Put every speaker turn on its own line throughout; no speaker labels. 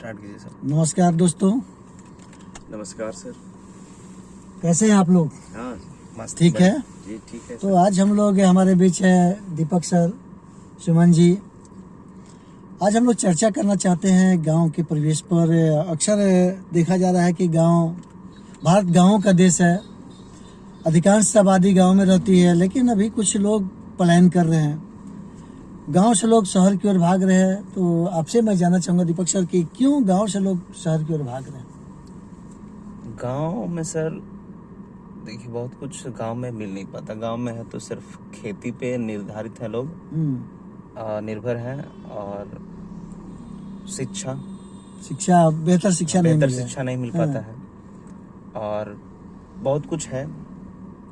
Start कीजिए sir.
नमस्कार दोस्तों,
नमस्कार सर।
कैसे हैं आप लोग?
हाँ
मस्त
ठीक है।
जी ठीक है
तो
सर।
आज हम लोग हमारे बीच है दीपक सर, सुमन जी। आज हम लोग चर्चा करना चाहते हैं गांव के परिवेश पर। अक्सर देखा जा रहा है कि भारत गांवों का देश है। अधिकांश आबादी गांव में रहती है, लेकिन अभी कुछ लोग पलायन कर रहे हैं, गांव से लोग शहर की ओर भाग रहे हैं। तो आपसे मैं जानना चाहूंगा दीपक सर कि क्यों गांव से लोग शहर की ओर भाग रहे हैं?
गांव में सर देखिए बहुत कुछ गांव में मिल नहीं पाता। गांव में है तो सिर्फ खेती पे निर्धारित है लोग, निर्भर हैं। और शिक्षा
बेहतर शिक्षा
नहीं मिल पाता है। और बहुत कुछ है,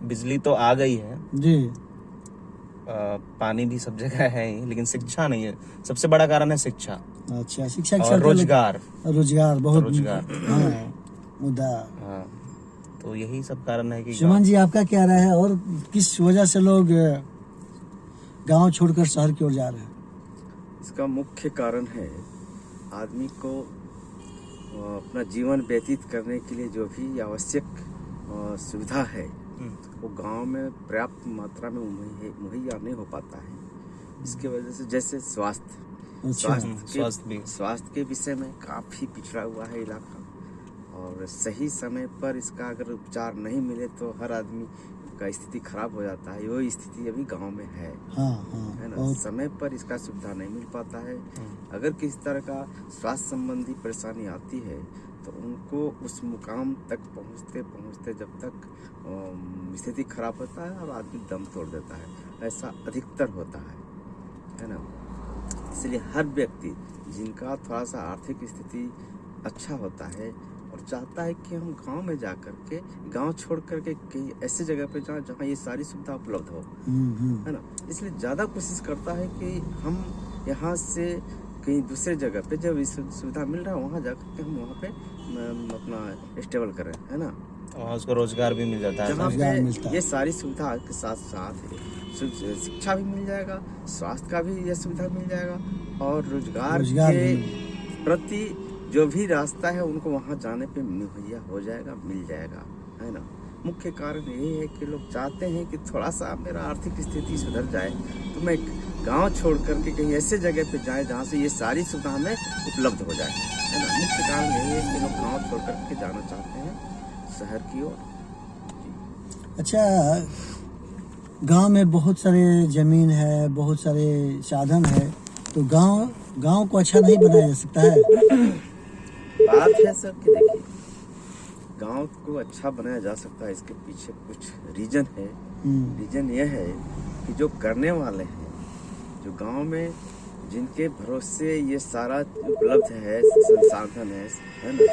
बिजली तो आ गई है
जी,
पानी भी सब जगह है ही, लेकिन शिक्षा नहीं है। सबसे बड़ा कारण है शिक्षा।
अच्छा, शिक्षा के
और
साथ
रोजगार
बहुत
रोजगार
मुद्दा।
हाँ, तो यही सब कारण है कि
सुमन जी, आपका क्या राय है और किस वजह से लोग गांव छोड़कर शहर की ओर जा रहे हैं?
इसका मुख्य कारण है आदमी को अपना जीवन व्यतीत करने के लिए जो भी आवश्यक सुविधा है वो गांव में पर्याप्त मात्रा में मुहैया नहीं हो पाता है। इसके वजह से जैसे स्वास्थ्य के विषय में काफी पिछड़ा हुआ है इलाका, और सही समय पर इसका अगर उपचार नहीं मिले तो हर आदमी का स्थिति खराब हो जाता है। वो स्थिति अभी गांव में है। है ना। समय पर इसका सुविधा नहीं मिल पाता है। अगर किसी तरह का स्वास्थ्य संबंधी परेशानी आती है तो उनको उस मुकाम तक पहुंचते जब तक स्थिति खराब होता है और आदमी दम तोड़ देता है। ऐसा अधिकतर होता है ना। इसलिए हर व्यक्ति जिनका थोड़ा सा आर्थिक स्थिति अच्छा होता है और चाहता है कि हम गांव में जा करके, गांव छोड़ करके कहीं ऐसी जगह पे जाएं जहां ये सारी सुविधा उपलब्ध हो, है ना। इसलिए ज़्यादा कोशिश करता है कि हम यहाँ से कहीं दूसरे जगह पे जब इस सुविधा मिल रहा है वहाँ जा करके हम वहाँ पे अपना स्टेबल करें, है ना।
और उसको रोजगार भी मिल जाता है,
जहाँ पे ये सारी सुविधा के साथ साथ शिक्षा भी मिल जाएगा, स्वास्थ्य का भी ये सुविधा मिल जाएगा, और रोजगार के प्रति जो भी रास्ता है उनको वहाँ जाने पे मुहैया हो जाएगा, मिल जाएगा, है ना। मुख्य कारण यही है कि लोग चाहते हैं कि थोड़ा सा मेरा आर्थिक स्थिति सुधर जाए तो मैं गांव छोड़ करके कहीं ऐसे जगह पे जाए जहाँ से ये सारी सुविधा हमें उपलब्ध हो जाए, है ना। मुख्य कारण यही है कि लोग गाँव छोड़ करके जाना चाहते हैं शहर की ओर।
अच्छा, गांव में बहुत सारे जमीन है, बहुत सारे साधन है, तो गांव को अच्छा नहीं बनाया जा सकता है?
बात है सर कि देखिए, गांव को अच्छा बनाया जा सकता है, इसके पीछे कुछ रीजन है। रीजन यह है कि जो करने वाले हैं, जो गांव में जिनके भरोसे ये सारा उपलब्ध है, संसाधन है ना,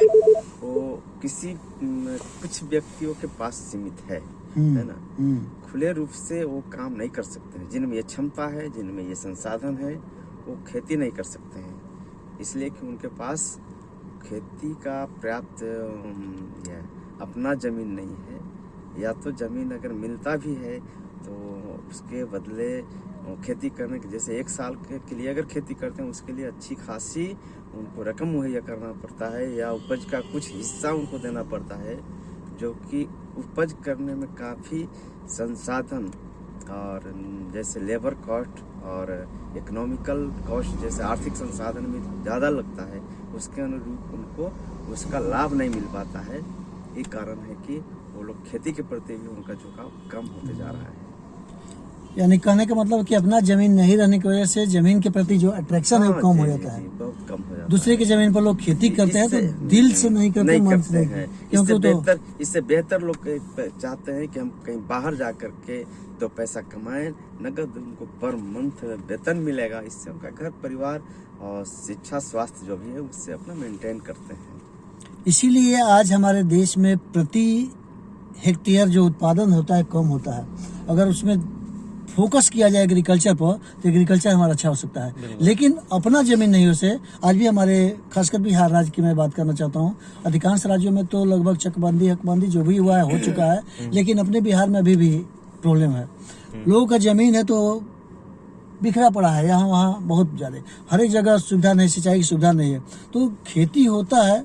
वो कुछ व्यक्तियों के पास सीमित है ना। खुले रूप से वो काम नहीं कर सकते हैं। जिनमें ये क्षमता है, जिनमें ये संसाधन है, वो खेती नहीं कर सकते हैं, इसलिए कि उनके पास खेती का पर्याप्त अपना जमीन नहीं है, या तो जमीन अगर मिलता भी है तो उसके बदले खेती करने के, जैसे एक साल के लिए अगर खेती करते हैं उसके लिए अच्छी खासी उनको रकम मुहैया करना पड़ता है, या उपज का कुछ हिस्सा उनको देना पड़ता है, जो कि उपज करने में काफ़ी संसाधन और जैसे लेबर कॉस्ट और इकोनॉमिकल कॉस्ट जैसे आर्थिक संसाधन में ज़्यादा लगता है, उसके अनुरूप उनको उसका लाभ नहीं मिल पाता है। ये कारण है कि वो लोग खेती के प्रति भी उनका झुकाव कम होते जा रहा है।
यानी कहने का मतलब कि अपना जमीन नहीं रहने की वजह से जमीन के प्रति जो अट्रैक्शन है वो कम हो जाता है।
बहुत कम हो जाता है।
दूसरे की जमीन पर लोग खेती करते हैं तो दिल से नहीं करते, मन से
हैं। इससे बेहतर लोग चाहते हैं कि हम कहीं बाहर जा करके तो पैसा कमाएं, नगद उनको पर मंथ वेतन मिलेगा, इससे उनका घर परिवार और शिक्षा स्वास्थ्य जो भी है उससे अपना मेंटेन करते हैं।
इसीलिए आज हमारे देश में प्रति हेक्टेयर जो उत्पादन होता है कम होता है। अगर उसमें फोकस किया जाए एग्रीकल्चर पर तो एग्रीकल्चर हमारा अच्छा हो सकता है, लेकिन अपना जमीन नहीं हो से आज भी हमारे खासकर बिहार राज्य की मैं बात करना चाहता हूँ। अधिकांश राज्यों में तो लगभग चकबंदी हकबंदी जो भी हुआ है हो चुका है, लेकिन अपने बिहार में अभी भी प्रॉब्लम है। लोगों का जमीन है तो बिखरा पड़ा है, यहाँ वहाँ बहुत ज़्यादा, हर एक जगह सुविधा नहीं, सिंचाई की सुविधा नहीं है। तो खेती होता है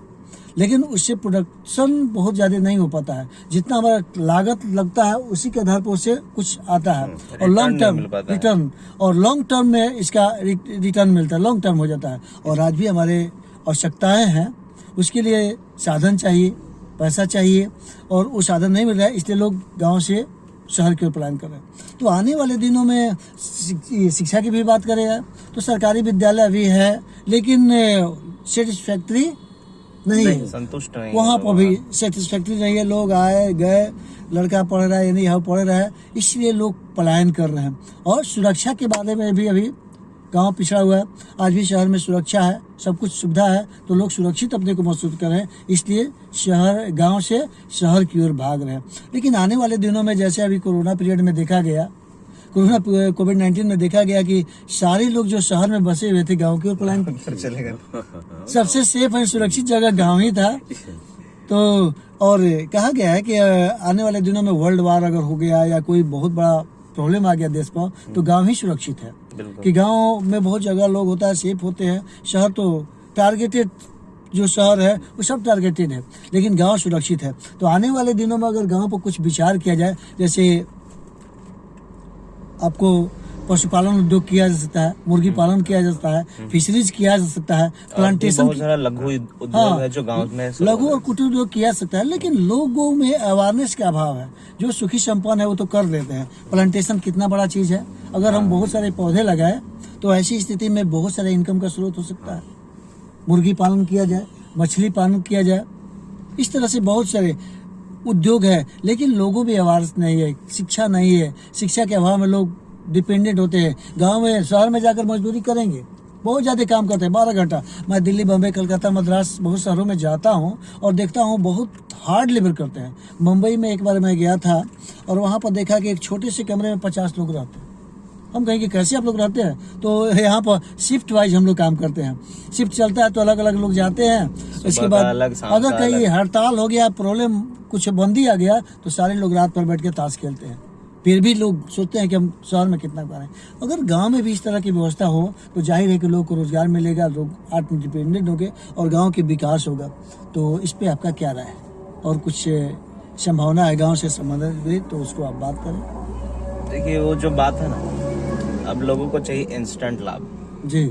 लेकिन उससे प्रोडक्शन बहुत ज़्यादा नहीं हो पाता है, जितना हमारा लागत लगता है उसी के आधार पर उससे कुछ आता है, और लॉन्ग टर्म रिटर्न, और लॉन्ग टर्म में इसका रिटर्न मिलता है, लॉन्ग टर्म हो जाता है। और आज भी हमारे आवश्यकताएं हैं, उसके लिए साधन चाहिए, पैसा चाहिए, और वो साधन नहीं मिल रहा है, इसलिए लोग गाँव से शहर की ओर पलायन कर रहे हैं। तो आने वाले दिनों में शिक्षा की भी बात करें तो सरकारी विद्यालय भी है लेकिन सेटिस्फैक्ट्री नहीं है,
संतुष्ट नहीं,
वहाँ पर भी सेटिस्फैक्ट्री नहीं है। लोग आए गए, लड़का पढ़ रहा है या नहीं यहाँ पढ़ रहा है, इसलिए लोग पलायन कर रहे हैं। और सुरक्षा के बारे में भी अभी गांव पिछड़ा हुआ है, आज भी शहर में सुरक्षा है, सब कुछ सुविधा है, तो लोग सुरक्षित अपने को महसूस कर रहे हैं, इसलिए शहर गांव से शहर की ओर भाग रहे हैं। लेकिन आने वाले दिनों में जैसे अभी कोरोना पीरियड में देखा गया, कोविड-19 में देखा गया कि सारे लोग जो शहर में बसे हुए थे गांव की ओर पलायन
चले गए।
सबसे सेफ और सुरक्षित जगह गांव ही था। तो और कहा गया है कि आने वाले दिनों में वर्ल्ड वार अगर हो गया या कोई बहुत बड़ा प्रॉब्लम आ गया देश पर, तो गांव ही सुरक्षित है, कि गांव में बहुत जगह लोग होता है, सेफ होते हैं। शहर तो टारगेटेड, जो शहर है वो सब टारगेटेड है, लेकिन गांव सुरक्षित है। तो आने वाले दिनों में अगर गांव पर कुछ विचार किया जाए, जैसे आपको पशुपालन उद्योग किया जा सकता है, मुर्गी पालन किया जा सकता है, फिशरीज किया जा सकता है, प्लांटेशन,
बहुत सारा लघु उद्योग है जो गांव में
लघु और कुटीर उद्योग किया जा सकता है। लेकिन लोगों में अवेयरनेस का अभाव है। जो सुखी संपन्न है वो तो कर लेते हैं। प्लांटेशन कितना बड़ा चीज है, अगर हम बहुत सारे पौधे लगाए तो ऐसी स्थिति में बहुत सारे इनकम का स्रोत हो सकता है। मुर्गी पालन किया जाए, मछली पालन किया जाए, इस तरह से बहुत सारे उद्योग है, लेकिन लोगों में अवेयरनेस नहीं है, शिक्षा नहीं है। शिक्षा के अभाव में लोग डिपेंडेंट होते हैं। गांव में, शहर में जाकर मजदूरी करेंगे, बहुत ज़्यादा काम करते हैं, 12 घंटा। मैं दिल्ली, बम्बई, कलकत्ता, मद्रास बहुत शहरों में जाता हूँ और देखता हूँ बहुत हार्ड लेबर करते हैं। मुंबई में एक बार मैं गया था और वहाँ पर देखा कि एक छोटे से कमरे में 50 लोग रहते हैं। हम कहेंगे कैसे आप लोग रहते हैं, तो यहाँ पर शिफ्ट वाइज हम लोग काम करते हैं। शिफ्ट चलता है तो अलग अलग लोग जाते हैं। इसके बाद अगर कहीं हड़ताल हो गया, प्रॉब्लम कुछ बंदी आ गया, तो सारे लोग रात भर बैठ के ताश खेलते हैं। फिर भी लोग सोचते हैं कि हम शहर में कितना करें। अगर गांव में भी इस तरह की व्यवस्था हो तो जाहिर है कि लोग को रोजगार मिलेगा, लोग आत्मडिपेंडेंट होंगे और गांव के विकास होगा। तो इस पे आपका क्या राय है, और कुछ संभावना है गांव से संबंधित, तो उसको आप बात करें।
देखिए, वो जो बात है ना, अब लोगों को चाहिए इंस्टेंट लाभ
जी,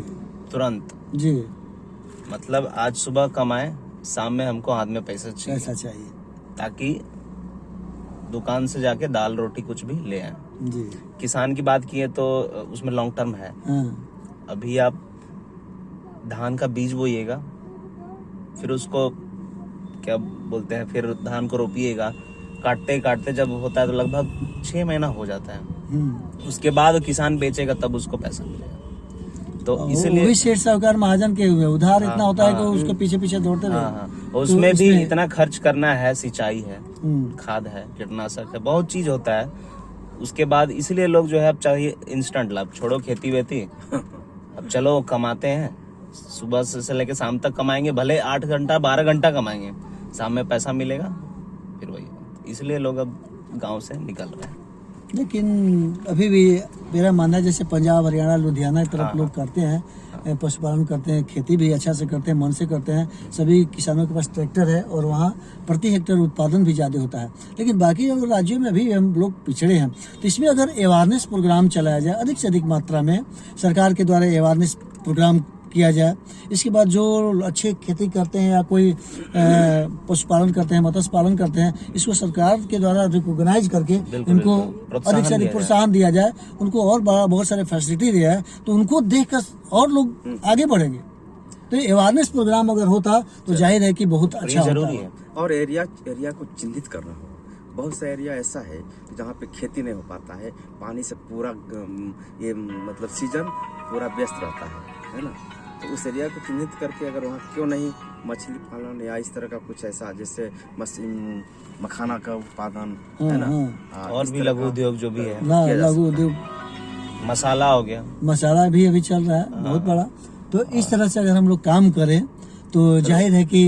तुरंत
जी।
मतलब आज सुबह कमाए, शाम में हमको हाथ में पैसा
चाहिए,
ताकि दुकान से जाके दाल रोटी कुछ भी ले आए।
जी।
किसान की बात की है तो उसमें लॉन्ग टर्म है। अभी आप धान का बीज बोइएगा, फिर उसको क्या बोलते हैं, फिर धान को रोपिएगा, काटते काटते जब होता है तो लगभग 6 महीना हो जाता है। उसके बाद किसान बेचेगा तब उसको पैसा मिलेगा। तो इसलिए
सेठ साहूकार महाजन के हुए उधार इतना होता है कि उसके पीछे पीछे दौड़ते रहे।
उसमें भी इतना खर्च करना है, सिंचाई है, खाद है, कीटनाशक है, बहुत चीज होता है। उसके बाद इसलिए लोग जो है अब चाहिए इंस्टेंट लाभ। छोड़ो खेती वेती, अब चलो कमाते हैं, सुबह से लेकर शाम तक कमाएंगे, भले 8 घंटा 12 घंटा कमाएंगे, शाम में पैसा मिलेगा, फिर वही। इसलिए लोग अब गाँव से निकल रहे हैं।
लेकिन अभी भी मेरा मानना है, जैसे पंजाब, हरियाणा, लुधियाना की तरफ लोग करते हैं, पशुपालन करते हैं, खेती भी अच्छा से करते हैं, मन से करते हैं। सभी किसानों के पास ट्रैक्टर है और वहाँ प्रति हेक्टेयर उत्पादन भी ज़्यादा होता है। लेकिन बाकी राज्यों में भी हम लोग पिछड़े हैं। तो इसमें अगर अवेयरनेस प्रोग्राम चलाया जाए, अधिक से अधिक मात्रा में सरकार के द्वारा अवेयरनेस प्रोग्राम किया जाए, इसके बाद जो अच्छे खेती करते हैं या कोई पशुपालन करते हैं, मत्स्य पालन करते हैं, इसको सरकार के द्वारा रिकॉग्नाइज करके इनको अधिक से अधिक प्रोत्साहन दिया जाए, उनको और बहुत सारे फैसिलिटी दिया है, तो उनको देखकर और लोग आगे बढ़ेंगे। तो अवेयरनेस प्रोग्राम अगर होता तो जाहिर है कि बहुत अच्छा
जरूरी है।
और एरिया को चिन्हित करना हो। बहुत सा एरिया ऐसा है जहाँ पे खेती नहीं हो पाता है, पानी से पूरा ये मतलब सीजन पूरा व्यस्त रहता है ना। तो उस एरिया को चिन्हित करके अगर वहाँ क्यों नहीं मछली पालन या इस तरह का कुछ ऐसा, जैसे मखाना का उत्पादन है ना,
और भी लघु उद्योग जो भी है,
लघु उद्योग,
मसाला हो गया,
मसाला भी अभी चल रहा है बहुत बड़ा। तो इस तरह से अगर हम लोग काम करें तो जाहिर है कि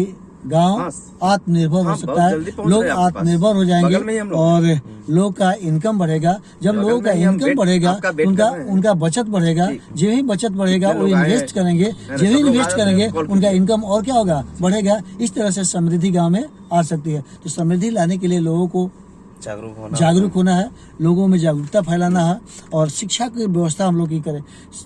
गांव
हाँ,
आत्मनिर्भर हो
हाँ,
सकता
बहुत
है,
जल्दी पहुंच
लोग
रहे हैं आपके पास।
आत्मनिर्भर हो जाएंगे
बगल में ही हम लोग
और लोग का इनकम बढ़ेगा। जब
बगल
लोगों का
में ही हम
इनकम
वेट-
बढ़ेगा
आपका
तो
वेट
उनका
कर रहे हैं।
उनका बचत बढ़ेगा।
जी।
जो ही बचत बढ़ेगा
कितने
वो
लोग आए
इन्वेस्ट
हैं?
करेंगे,
है ना,
जो ही
सब लोग
इन्वेस्ट
आए हैं,
करेंगे
कॉल
उनका
कीजिए।
इनकम और क्या होगा, बढ़ेगा। इस तरह से समृद्धि गाँव में आ सकती है। तो समृद्धि लाने के लिए लोगों को जागरूक होना है, लोगों में जागरूकता फैलाना है और शिक्षा की व्यवस्था हम लोग की करें।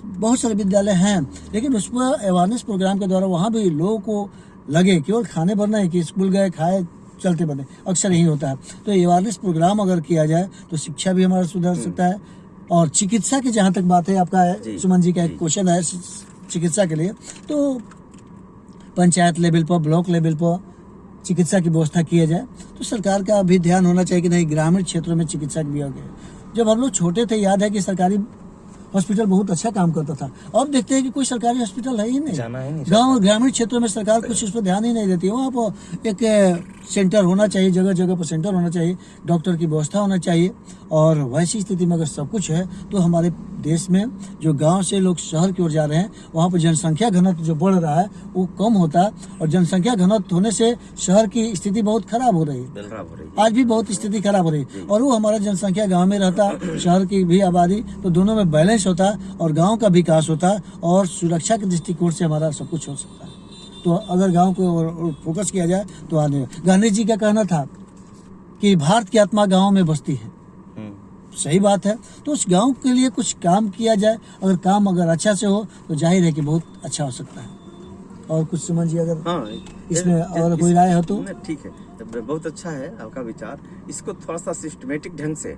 बहुत सारे विद्यालय हैं लेकिन उस पर अवेयरनेस प्रोग्राम के द्वारा वहाँ भी लोगों को लगे केवल खाने भर नहीं कि स्कूल गए खाए चलते बने, अक्सर यही होता है। तो अवेयरनेस प्रोग्राम अगर किया जाए तो शिक्षा भी हमारा सुधर सकता है। और चिकित्सा की जहाँ तक बात है, आपका सुमन जी का एक क्वेश्चन है चिकित्सा के लिए, तो पंचायत लेवल पर, ब्लॉक लेवल पर चिकित्सा की व्यवस्था किया जाए तो सरकार का भी ध्यान होना चाहिए कि नहीं ग्रामीण क्षेत्रों में चिकित्सा भी हो गए। जब हम लोग छोटे थे याद है कि सरकारी हॉस्पिटल बहुत अच्छा काम करता था। अब देखते हैं कि कोई सरकारी हॉस्पिटल है ही नहीं। गांव ग्रामीण क्षेत्रों में सरकार कुछ इस पर ध्यान ही नहीं देती। वहाँ पर एक सेंटर होना चाहिए, जगह जगह पर सेंटर होना चाहिए, डॉक्टर की व्यवस्था होना चाहिए। और वैसी स्थिति में अगर सब कुछ है तो हमारे देश में जो गांव से लोग शहर की ओर जा रहे हैं वहाँ पर जनसंख्या घनत्व जो बढ़ रहा है वो कम होता है। और जनसंख्या घनत्व होने से शहर की स्थिति बहुत खराब हो रही है, आज भी बहुत स्थिति खराब हो रही है। और वो हमारा जनसंख्या गांव में रहता, शहर की भी आबादी, तो दोनों में बैलेंस होता और गांव का विकास होता और सुरक्षा के दृष्टिकोण से हमारा सब कुछ हो सकता है। तो अगर गांव को फोकस किया जाए तो आने। गांधी जी का कहना था कि भारत की आत्मा गांव में बसती है, सही बात है। तो उस गांव के लिए कुछ काम किया जाए, अगर काम अगर अच्छा से हो तो जाहिर है कि बहुत अच्छा हो सकता है। और कुछ सुमन जी अगर इसमें और कोई राय हो तो?
ठीक है, बहुत अच्छा है आपका विचार। इसको थोड़ा सा सिस्टमेटिक ढंग से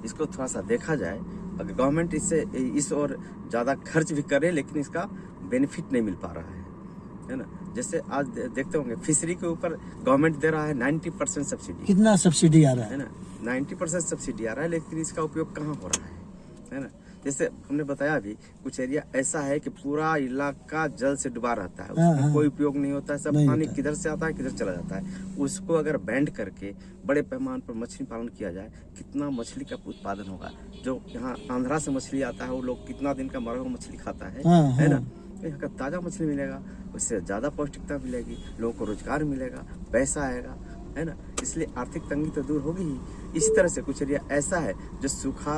इसको थोड़ा सा देखा जाए। अगर गवर्नमेंट इससे इस और ज्यादा खर्च भी करे लेकिन इसका बेनिफिट नहीं मिल पा रहा है ना। जैसे आज देखते होंगे फिशरी के ऊपर गवर्नमेंट दे रहा है 90% सब्सिडी।
कितना सब्सिडी आ रहा
है ना, 90% सब्सिडी आ रहा है, लेकिन इसका उपयोग कहाँ हो रहा है ना। जैसे हमने बताया अभी कुछ एरिया ऐसा है कि पूरा इलाका जल से डूबा रहता है, उसमें कोई उपयोग नहीं होता है, सब पानी किधर से आता है किधर चला जाता है। उसको अगर बैंड करके बड़े पैमाने पर मछली पालन किया जाए, कितना मछली का उत्पादन होगा। जो यहाँ आंध्रा से मछली आता है वो लोग कितना दिन का मरा हुआ मछली खाता है ना। यहाँ का ताजा मछली मिलेगा, उससे ज्यादा पौष्टिकता मिलेगी, लोगों को रोजगार मिलेगा, पैसा आएगा, है ना। इसलिए आर्थिक तंगी तो दूर होगी ही। इसी तरह से कुछ एरिया ऐसा है जो सूखा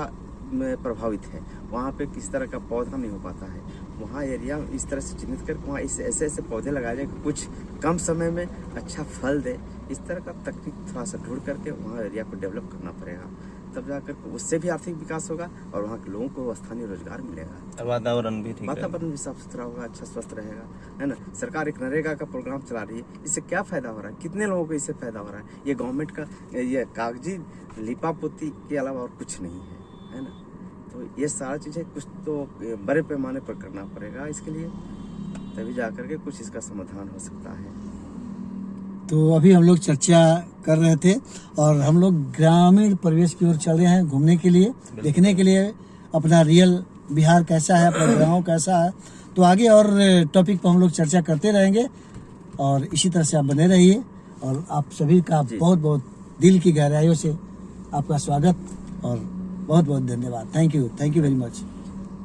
में प्रभावित है, वहाँ पे किस तरह का पौधा नहीं हो पाता है, वहाँ एरिया इस तरह से चिन्हित करके वहाँ ऐसे ऐसे पौधे लगाए जाए कुछ कम समय में अच्छा फल दे। इस तरह का तकनीक थोड़ा सा ढूंढ करके वहाँ एरिया को डेवलप करना पड़ेगा, तब जाकर उससे भी आर्थिक विकास होगा और वहाँ के लोगों को स्थानीय रोजगार मिलेगा,
वातावरण भी ठीक है,
वातावरण भी साफ सुथरा होगा, अच्छा स्वस्थ रहेगा, है ना। सरकार एक नरेगा का प्रोग्राम चला रही है, इससे क्या फायदा हो रहा है, कितने लोगों को इससे फायदा हो रहा है। ये गवर्नमेंट का ये कागजी लिपापोती के अलावा और कुछ नहीं है ना। तो ये सारा चीजें कुछ तो बड़े पैमाने पर करना पड़ेगा इसके लिए, तभी जाकर के कुछ इसका समाधान हो सकता है।
तो अभी हम लोग चर्चा कर रहे थे और हम लोग ग्रामीण परिवेश की ओर चल रहे हैं घूमने के लिए, देखने के लिए अपना रियल बिहार कैसा है, अपना गाँव कैसा है। तो आगे और टॉपिक पर हम लोग चर्चा करते रहेंगे और इसी तरह से आप बने रहिए। और आप सभी का बहुत बहुत दिल की गहराइयों से आपका स्वागत और बहुत बहुत धन्यवाद। Thank you very much.